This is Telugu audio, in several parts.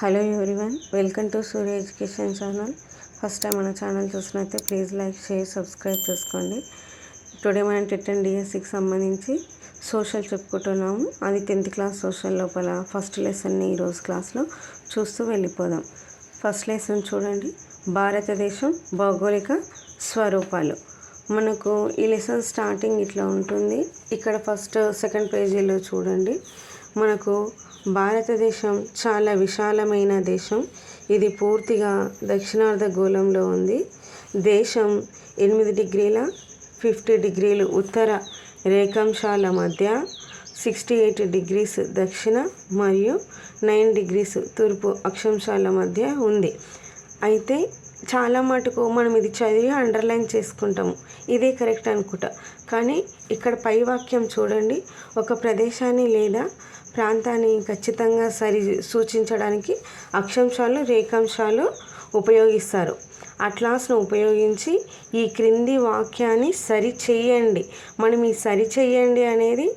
Hello everyone, welcome to Surya education channel. First time మన ఛానల్ చూసినట్లయితే ప్లీజ్ లైక్, షేర్, సబ్స్క్రైబ్ చేసుకోండి. టుడే మనం టెట్ డిఎస్సికి సంబంధించి సోషల్ చెప్పుకుంటున్నాము. అది 10th క్లాస్ సోషల్ లోపల ఫస్ట్ లెసన్ని ఈరోజు క్లాస్లో చూస్తూ వెళ్ళిపోదాం. ఫస్ట్ లెసన్ చూడండి, భారతదేశం భౌగోళిక స్వరూపాలు. మనకు ఈ లెసన్ స్టార్టింగ్ ఇట్లా ఉంటుంది. ఇక్కడ సెకండ్ పేజీలో చూడండి, మనకు భారతదేశం చాలా విశాలమైన దేశం. ఇది పూర్తిగా దక్షిణార్ధగోళంలో ఉంది. దేశం 8 డిగ్రీల 50 డిగ్రీలు ఉత్తర రేఖాంశాల మధ్య, 68 డిగ్రీస్ దక్షిణ మరియు 9 డిగ్రీస్ తూర్పు అక్షాంశాల మధ్య ఉంది. అయితే చాలా మటుకు మనం ఇది చదివి అండర్లైన్ చేసుకుంటాము, ఇదే కరెక్ట్ అనుకుంటా. కానీ ఇక్కడ పై వాక్యం చూడండి, ఒక ప్రదేశాన్ని లేదా ప్రాంతాన్ని ఖచ్చితంగా సూచించడానికి అక్షాంశాలు, రేఖాంశాలు ఉపయోగిస్తారు. అట్లాస్ను ఉపయోగించి ఈ క్రింది వాక్యాన్ని సరిచేయండి. మనం ఈ సరిచేయండి అనేది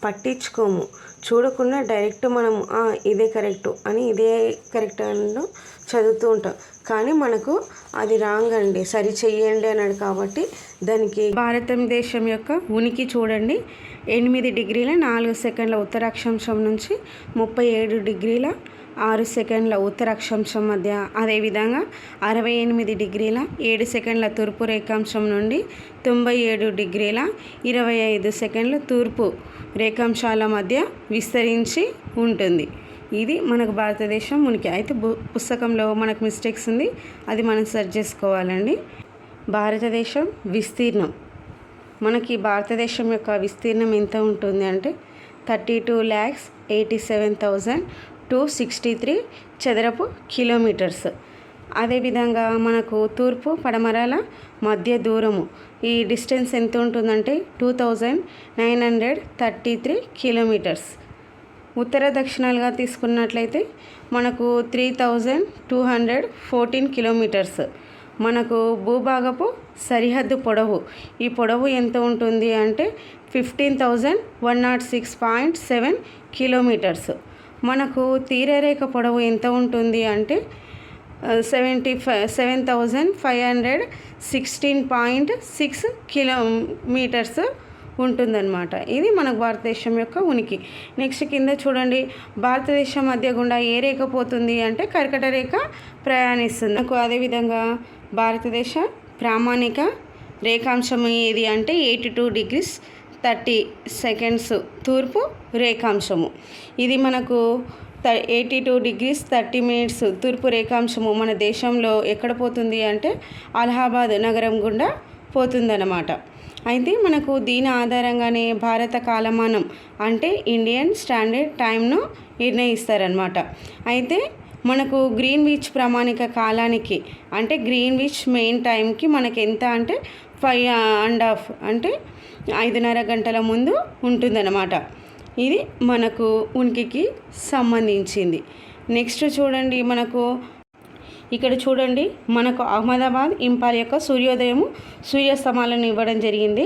పట్టించుకోము, చూడకుండా డైరెక్ట్ మనము ఇదే కరెక్టు అని ఇదే కరెక్ట్ అని చదువుతూ ఉంటాం. కానీ మనకు అది రాంగ్ అండి, సరి చెయ్యండి అన్నాడు. కాబట్టి దానికి భారతదేశం యొక్క ఉనికి చూడండి, 8 డిగ్రీల 4 సెకండ్ల ఉత్తర అక్షాంశం నుంచి 37 డిగ్రీల 6 సెకండ్ల ఉత్తర అక్షాంశం మధ్య, అదేవిధంగా 68 డిగ్రీల 7 సెకండ్ల తూర్పు రేఖాంశం నుండి 97 డిగ్రీల 25 సెకండ్ల తూర్పు రేఖాంశాల మధ్య విస్తరించి ఉంటుంది. ఇది మనకు భారతదేశం ఉనికి. అయితే పుస్తకంలో మనకు మిస్టేక్స్ ఉంది, అది మనం సెర్చ్ చేసుకోవాలండి. భారతదేశం విస్తీర్ణం, మనకి భారతదేశం యొక్క విస్తీర్ణం ఎంత ఉంటుంది అంటే 32,87,263 చదరపు కిలోమీటర్స్. అదేవిధంగా మనకు తూర్పు పడమరల మధ్య దూరము, ఈ డిస్టెన్స్ ఎంత ఉంటుందంటే 2,933 కిలోమీటర్స్. ఉత్తర దక్షిణాలుగా తీసుకున్నట్లయితే మనకు 3,214 కిలోమీటర్స్. మనకు భూభాగపు సరిహద్దు పొడవు, ఈ పొడవు ఎంత ఉంటుంది అంటే 15,106.7 కిలోమీటర్స్. మనకు తీరరేఖ పొడవు ఎంత ఉంటుంది అంటే 7,516.6 కిలోమీటర్స్ ఉంటుందన్నమాట. ఇది మనకు భారతదేశం యొక్క ఉనికి. నెక్స్ట్ కింద చూడండి, భారతదేశం మధ్య గుండా ఏ రేఖ పోతుంది అంటే కర్కట రేఖ ప్రయాణిస్తుంది. నాకు అదేవిధంగా భారతదేశ ప్రామాణిక రేఖాంశం ఏది అంటే 82 డిగ్రీస్ 30 సెకండ్స్ తూర్పు రేఖాంశము. ఇది మనకు 82 డిగ్రీస్ 30 మినిట్స్ తూర్పు రేఖాంశము మన దేశంలో ఎక్కడ పోతుంది అంటే అలహాబాద్ నగరం గుండా పోతుందన్నమాట. అయితే మనకు దీని ఆధారంగానే భారత కాలమానం అంటే ఇండియన్ స్టాండర్డ్ టైంను నిర్ణయిస్తారనమాట. అయితే మనకు గ్రీన్విచ్ ప్రామాణిక కాలానికి అంటే గ్రీన్విచ్ మెయిన్ టైంకి మనకి ఎంత అంటే 5.5 అంటే 5:30 గంటల ముందు ఉంటుందన్నమాట. ఇది మనకు ఉనికికి సంబంధించింది. నెక్స్ట్ చూడండి, మనకు ఇక్కడ చూడండి, మనకు అహ్మదాబాద్, ఇంపాల్ యొక్క సూర్యోదయము, సూర్యాస్తమాలను ఇవ్వడం జరిగింది.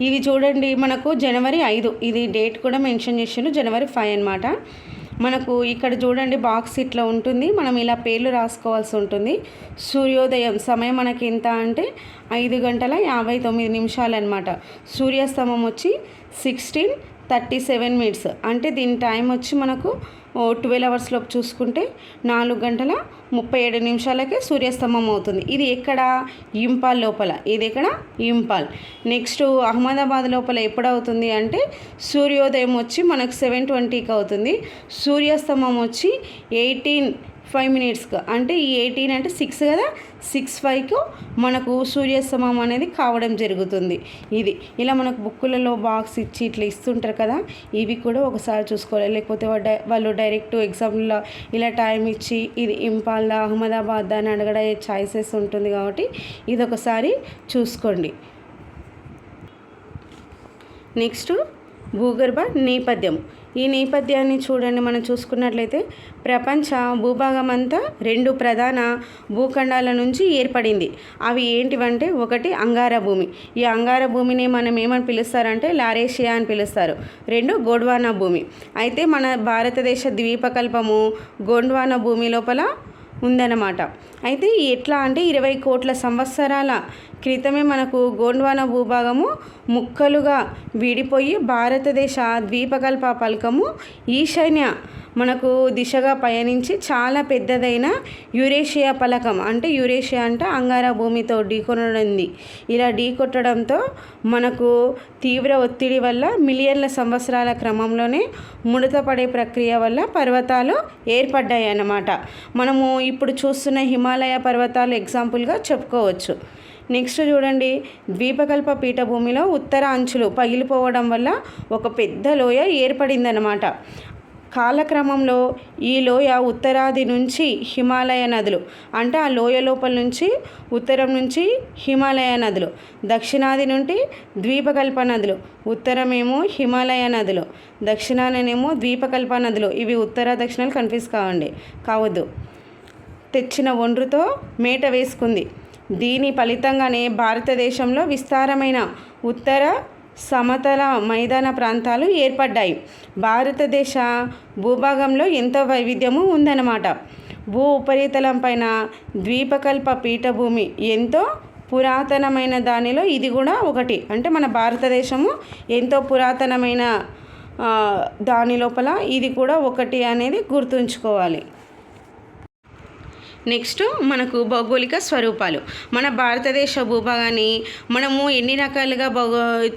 ఇది చూడండి, మనకు జనవరి 5, ఇది డేట్ కూడా మెన్షన్ చేసాను, జనవరి 5 అన్నమాట. మనకు ఇక్కడ చూడండి బాక్స్ ఇట్లా ఉంటుంది, మనం ఇలా పేర్లు రాసుకోవాల్సి ఉంటుంది. సూర్యోదయం సమయం మనకి ఎంత అంటే 5:59 అనమాట. సూర్యాస్తమం వచ్చి 16:37 మినిట్స్, అంటే దీని టైం వచ్చి మనకు 12 అవర్స్లోపు చూసుకుంటే 4:37 సూర్యాస్తమం అవుతుంది. ఇది ఎక్కడ? ఇంపాల్ లోపల. ఇది ఎక్కడ? ఇంపాల్. నెక్స్ట్ అహ్మదాబాద్ లోపల ఎప్పుడు అవుతుంది అంటే సూర్యోదయం వచ్చి మనకు 7:20కి అవుతుంది. సూర్యాస్తమం వచ్చి 18:05 అంటే ఈ 18 అంటే 6 కదా, 6:05 మనకు సూర్యాస్తమం అనేది కావడం జరుగుతుంది. ఇది ఇలా మనకు బుక్కులలో బాక్స్ ఇచ్చి ఇట్లా ఇస్తుంటారు కదా, ఇవి కూడా ఒకసారి చూసుకోవాలి. లేకపోతే వాళ్ళు డైరెక్ట్ ఎగ్జామ్లో ఇలా టైం ఇచ్చి ఇది ఇంపాల్ అహ్మదాబాద్ అని అడగడే చాయిసెస్ ఉంటుంది, కాబట్టి ఇది ఒకసారి చూసుకోండి. నెక్స్ట్ భూగర్భ నేపథ్యం. ఈ నేపథ్యాన్ని చూడండి, మనం చూసుకున్నట్లయితే ప్రపంచ భూభాగం అంతా 2 ప్రధాన భూఖండాల నుంచి ఏర్పడింది. అవి ఏంటివంటే, ఒకటి అంగార భూమి. ఈ అంగార భూమిని మనం ఏమని పిలుస్తారంటే లారేషియా అని పిలుస్తారు. 2 గోండ్వానా భూమి. అయితే మన భారతదేశ ద్వీపకల్పము గోండ్వానా భూమి లోపల ఉందన్నమాట. అయితే ఎట్లా అంటే 20 కోట్ల సంవత్సరాల క్రితమే మనకు గోండ్వానా భూభాగము ముక్కలుగా విడిపోయి భారతదేశ ద్వీపకల్ప పలకము ఈశాన్య మనకు దిశగా పయనించి చాలా పెద్దదైన యురేషియా పలకం, అంటే యురేషియా అంటే అంగార భూమితో ఢీకొనడింది. ఇలా ఢీకొట్టడంతో మనకు తీవ్ర ఒత్తిడి వల్ల మిలియన్ల సంవత్సరాల క్రమంలోనే ముడతపడే ప్రక్రియ వల్ల పర్వతాలు ఏర్పడ్డాయి అన్నమాట. మనము ఇప్పుడు చూస్తున్న హిమాలయ పర్వతాలు ఎగ్జాంపుల్గా చెప్పుకోవచ్చు. నెక్స్ట్ చూడండి, ద్వీపకల్ప పీఠభూమిలో ఉత్తర అంచులు పగిలిపోవడం వల్ల ఒక పెద్ద లోయ ఏర్పడిందనమాట. కాలక్రమంలో ఈ లోయ ఉత్తరాది నుంచి హిమాలయ నదులు, అంటే ఆ లోయ లోపల నుంచి ఉత్తరం నుంచి హిమాలయ నదులు, దక్షిణాది నుండి ద్వీపకల్ప నదులు, ఉత్తరమేమో హిమాలయ నదులు, దక్షిణానేమో ద్వీపకల్ప నదులు. ఇవి ఉత్తర దక్షిణాలు కన్ఫ్యూజ్ కావద్దు. తెచ్చిన ఒండ్రుతో మేట వేసుకుంది. దీని ఫలితంగానే భారతదేశంలో విస్తారమైన ఉత్తర సమతల మైదాన ప్రాంతాలు ఏర్పడ్డాయి. భారతదేశ భూభాగంలో ఎంతో వైవిధ్యము ఉందన్నమాట. భూ ఉపరితలం పైన ద్వీపకల్ప పీఠభూమి ఎంతో పురాతనమైన దానిలో ఇది కూడా ఒకటి. అంటే మన భారతదేశము ఎంతో పురాతనమైన దాని లోపల ఇది కూడా ఒకటి అనేది గుర్తుంచుకోవాలి. నెక్స్ట్ మనకు భౌగోళిక స్వరూపాలు. మన భారతదేశ భూభాగాన్ని మనము ఎన్ని రకాలుగా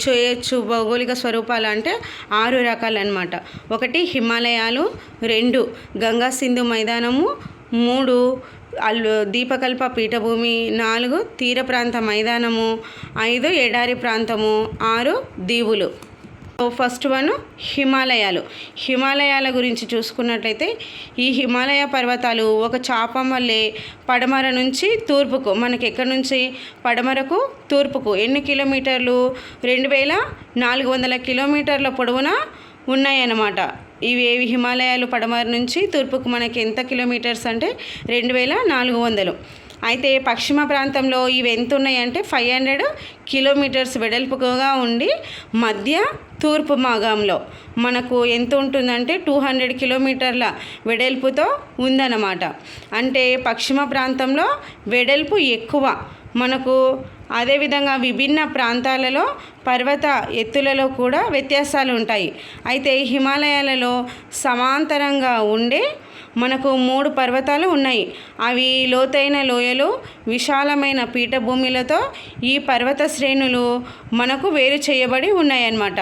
చేయొచ్చు భౌగోళిక స్వరూపాలు అంటే 6 రకాలు అన్నమాట. 1 హిమాలయాలు, 2 గంగా సింధు మైదానము, 3 ద్వీపకల్ప పీఠభూమి, 4 తీర ప్రాంత మైదానము, 5 ఎడారి ప్రాంతము, 6 దీవులు. ఫస్ట్ వన్ హిమాలయాలు. హిమాలయాల గురించి చూసుకున్నట్లయితే ఈ హిమాలయ పర్వతాలు ఒక చాపం వల్లే పడమర నుంచి తూర్పుకు, మనకి ఎక్కడి నుంచి పడమరకు తూర్పుకు ఎన్ని కిలోమీటర్లు, 2400 కిలోమీటర్ల పొడవున ఉన్నాయన్నమాట. ఇవి హిమాలయాలు పడమర నుంచి తూర్పుకు మనకి ఎంత కిలోమీటర్స్ అంటే 2400. అయితే పశ్చిమ ప్రాంతంలో ఇవి ఎంత ఉన్నాయంటే 500 కిలోమీటర్స్ వెడల్పుగా ఉండి మధ్య తూర్పు భాగంలో మనకు ఎంత ఉంటుందంటే 200 కిలోమీటర్ల వెడల్పుతో ఉందన్నమాట. అంటే పశ్చిమ ప్రాంతంలో వెడల్పు ఎక్కువ మనకు. అదేవిధంగా విభిన్న ప్రాంతాలలో పర్వత ఎత్తులలో కూడా వ్యత్యాసాలు ఉంటాయి. అయితే హిమాలయాలలో సమాంతరంగా ఉండే మనకు 3 పర్వతాలు ఉన్నాయి. అవి లోతైన లోయలు, విశాలమైన పీఠభూములతో ఈ పర్వత శ్రేణులు మనకు వేరు చేయబడి ఉన్నాయన్నమాట.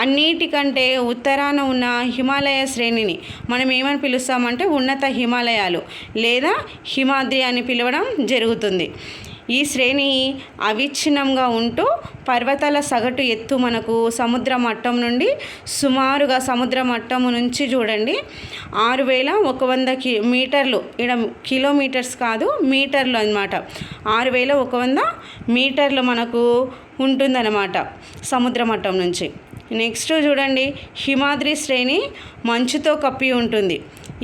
అన్నిటికంటే ఉత్తరాన ఉన్న హిమాలయ శ్రేణిని మనం ఏమని పిలుస్తామంటే ఉన్నత హిమాలయాలు లేదా హిమాద్రి అని పిలవడం జరుగుతుంది. ఈ శ్రేణి అవిచ్ఛిన్నంగా ఉంటూ పర్వతాల సగటు ఎత్తు మనకు సముద్ర మట్టం నుండి సుమారుగా సముద్ర మట్టము నుంచి చూడండి 6100 మీటర్లు. ఇక్కడ కిలోమీటర్స్ కాదు మీటర్లు అన్నమాట. 6100 మీటర్లు మనకు ఉంటుందన్నమాట సముద్ర మట్టం నుంచి. నెక్స్ట్ చూడండి, హిమాద్రి శ్రేణి మంచుతో కప్పి ఉంటుంది.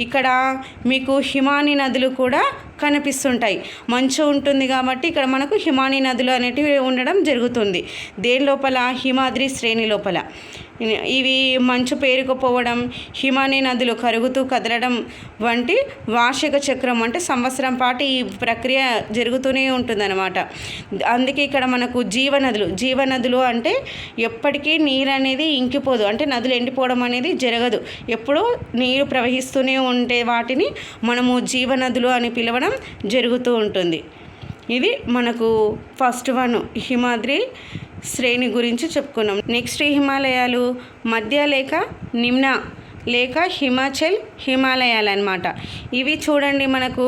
ఇక్కడ మీకు హిమాని నదులు కూడా కనిపిస్తుంటాయి. మంచు ఉంటుంది కాబట్టి ఇక్కడ మనకు హిమాని నదులు అనేటివి ఉండడం జరుగుతుంది. దేని లోపల, హిమాద్రి శ్రేణి లోపల. ఇవి మంచు పేరుకుపోవడం, హిమాని నదులు కరుగుతూ కదలడం వంటి వార్షిక చక్రం, అంటే సంవత్సరం పాటు ఈ ప్రక్రియ జరుగుతూనే ఉంటుందన్నమాట. అందుకే ఇక్కడ మనకు జీవనదులు అంటే ఎప్పటికీ నీరు అనేది ఇంకిపోదు, అంటే నదులు ఎండిపోవడం అనేది జరగదు. ఎప్పుడూ నీరు ప్రవహిస్తూనే ఉంటే వాటిని మనము జీవనదులు అని పిలవడం జరుగుతూ ఉంటుంది. ఇది మనకు ఫస్ట్ వన్ హిమాద్రి శ్రేణి గురించి చెప్పుకున్నాం. నెక్స్ట్ హిమాలయాలు మధ్య లేక నిమ్న లేక హిమాచల్ హిమాలయాలు అన్నమాట. ఇవి చూడండి మనకు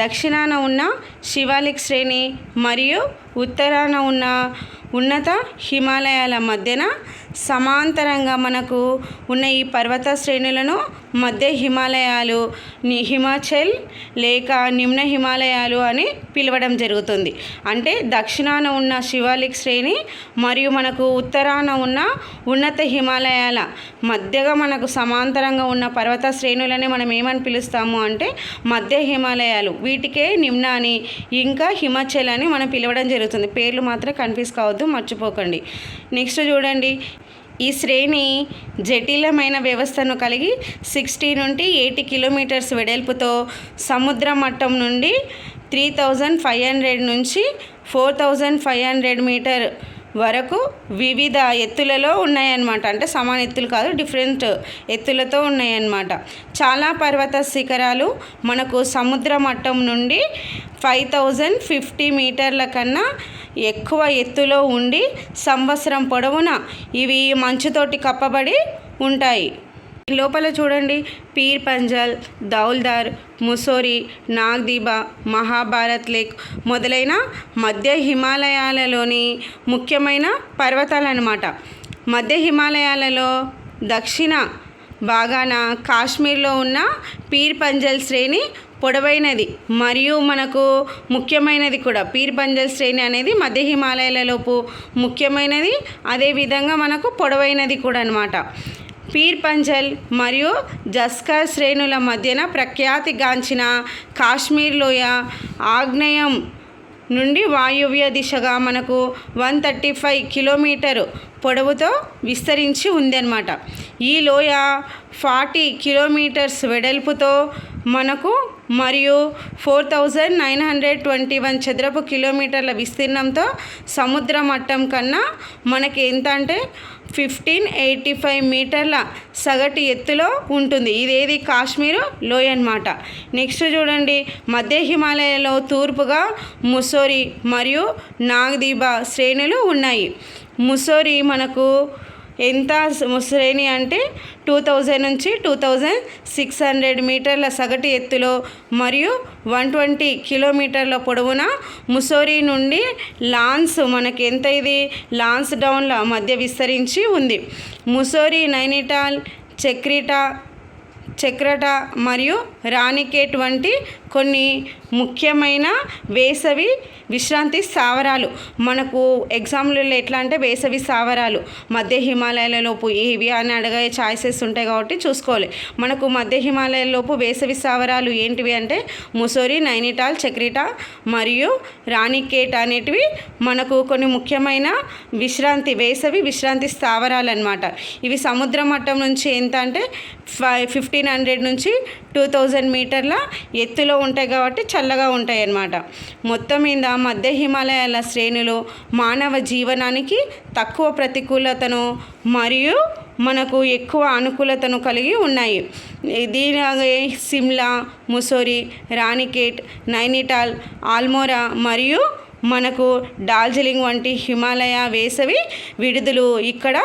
దక్షిణాన ఉన్న శివాలిక్ శ్రేణి మరియు ఉత్తరాన ఉన్న ఉన్నత హిమాలయాల మధ్యన సమాంతరంగా మనకు ఉన్న ఈ పర్వత శ్రేణులను మధ్య హిమాలయాలు, హిమాచల్ లేక నిమ్న హిమాలయాలు అని పిలవడం జరుగుతుంది. అంటే దక్షిణాన ఉన్న శివాలిక్ శ్రేణి మరియు మనకు ఉత్తరాన ఉన్న ఉన్నత హిమాలయాల మధ్యగా మనకు సమాంతరంగా ఉన్న పర్వత శ్రేణులని మనం ఏమని పిలుస్తాము అంటే మధ్య హిమాలయాలు. వీటికే నిమ్న అని ఇంకా హిమాచల్ అని మనం పిలవడం జరుగుతుంది. పేర్లు మాత్రం కన్ఫ్యూజ్ కావద్దు, మర్చిపోకండి. నెక్స్ట్ చూడండి, ఈ శ్రేణి జటిలమైన వ్యవస్థను కలిగి 60 నుండి 80 కిలోమీటర్స్ వెడల్పుతో సముద్ర మట్టం నుండి 3500 నుంచి 4500 మీటర్ వరకు వివిధ ఎత్తులలో ఉన్నాయన్నమాట. అంటే సమాన ఎత్తులు కాదు, డిఫరెంట్ ఎత్తులతో ఉన్నాయన్నమాట. చాలా పర్వత శిఖరాలు మనకు సముద్ర మట్టం నుండి 5050 మీటర్ల కన్నా ఎక్కువ ఎత్తులో ఉండి సంవత్సరం పొడవునా ఇవి మంచుతోటి కప్పబడి ఉంటాయి. లోపల చూడండి, పీర్ పంజల్, దౌల్దార్, ముసోరి, నాగ్దీబా, మహాభారత్ లేక్ మొదలైన మధ్య హిమాలయాలలోని ముఖ్యమైన పర్వతాలు అన్నమాట. మధ్య హిమాలయాలలో దక్షిణ భాగాన కాశ్మీర్లో ఉన్న పీర్ పంజల్ శ్రేణి పొడవైనది మరియు మనకు ముఖ్యమైనది కూడా. పీర్ పంజల్ శ్రేణి అనేది మధ్య హిమాలయాలలోపు ముఖ్యమైనది, అదేవిధంగా మనకు పొడవైనది కూడా అన్నమాట. పీర్ పంజల్ మరియు జస్కర్ శ్రేణుల మధ్యన ప్రఖ్యాతిగాంచిన కాశ్మీర్ లోయ ఆగ్నేయం నుండి వాయువ్య దిశగా మనకు 135 కిలోమీటరు పొడవుతో విస్తరించి ఉందన్నమాట. ఈ లోయ 40 కిలోమీటర్స్ వెడల్పుతో మనకు మరియు 4921 చదరపు కిలోమీటర్ల విస్తీర్ణంతో సముద్ర మట్టం కన్నా మనకి ఎంత అంటే 1585 మీటర్ల సగటు ఎత్తులో ఉంటుంది. ఇదేది కాశ్మీరు లోయ అన్నమాట. నెక్స్ట్ చూడండి, మధ్య హిమాలయాలో తూర్పుగా ముసోరి మరియు నాగ్దీబా శ్రేణులు ఉన్నాయి. ముసోరి మనకు ఎంత శ్రేణి అంటే 2000 నుంచి 2600 మీటర్ల సగటు ఎత్తులో మరియు 120 కిలోమీటర్ల పొడవున ముసోరి నుండి లాన్స్ మనకి ఎంత ఇది లాన్స్ డౌన్ల మధ్య విస్తరించి ఉంది. ముసోరి, నైనిటాల్, చక్రట మరియు రాణికేట్ వంటి కొన్ని ముఖ్యమైన వేసవి విశ్రాంతి స్థావరాలు మనకు ఎగ్జామ్లలో ఎట్లా అంటే వేసవి స్థావరాలు మధ్య హిమాలయాలలోపు ఏవి అని అడిగే ఛాయిసెస్ ఉంటాయి కాబట్టి చూసుకోవాలి. మనకు మధ్య హిమాలయాలలోపు వేసవి స్థావరాలు ఏంటివి అంటే ముసోరి, నైనిటాల్, చక్రట మరియు రాణికేట్ అనేటివి మనకు కొన్ని ముఖ్యమైన వేసవి విశ్రాంతి స్థావరాలు అన్నమాట. ఇవి సముద్ర మట్టం నుంచి ఎంత అంటే 1500 నుంచి 2000 మీటర్ల ఎత్తులో ఉంటాయి కాబట్టి చల్లగా ఉంటాయి అన్నమాట. మొత్తం మీద మధ్య హిమాలయాల శ్రేణులు మానవ జీవనానికి తక్కువ ప్రతికూలతను మరియు మనకు ఎక్కువ అనుకూలతను కలిగి ఉన్నాయి. దీనిలాగే సిమ్లా, ముసోరి, రాణికేట్, నైనిటాల్, ఆల్మోరా మరియు మనకు డార్జిలింగ్ వంటి హిమాలయ వేసవి విడుదలు ఇక్కడ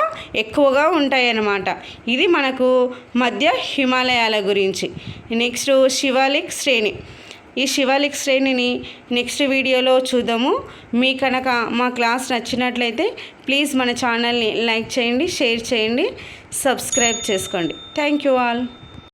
ఎక్కువగా ఉంటాయన్నమాట. ఇది మనకు మధ్య హిమాలయాల గురించి. నెక్స్ట్ శివాలిక్ శ్రేణి. ఈ శివాలిక్ శ్రేణిని నెక్స్ట్ వీడియోలో చూద్దాము. మీ కనుక మా క్లాస్ నచ్చినట్లయితే ప్లీజ్ మన ఛానల్ని లైక్ చేయండి, షేర్ చేయండి, సబ్స్క్రైబ్ చేసుకోండి. Thank you all.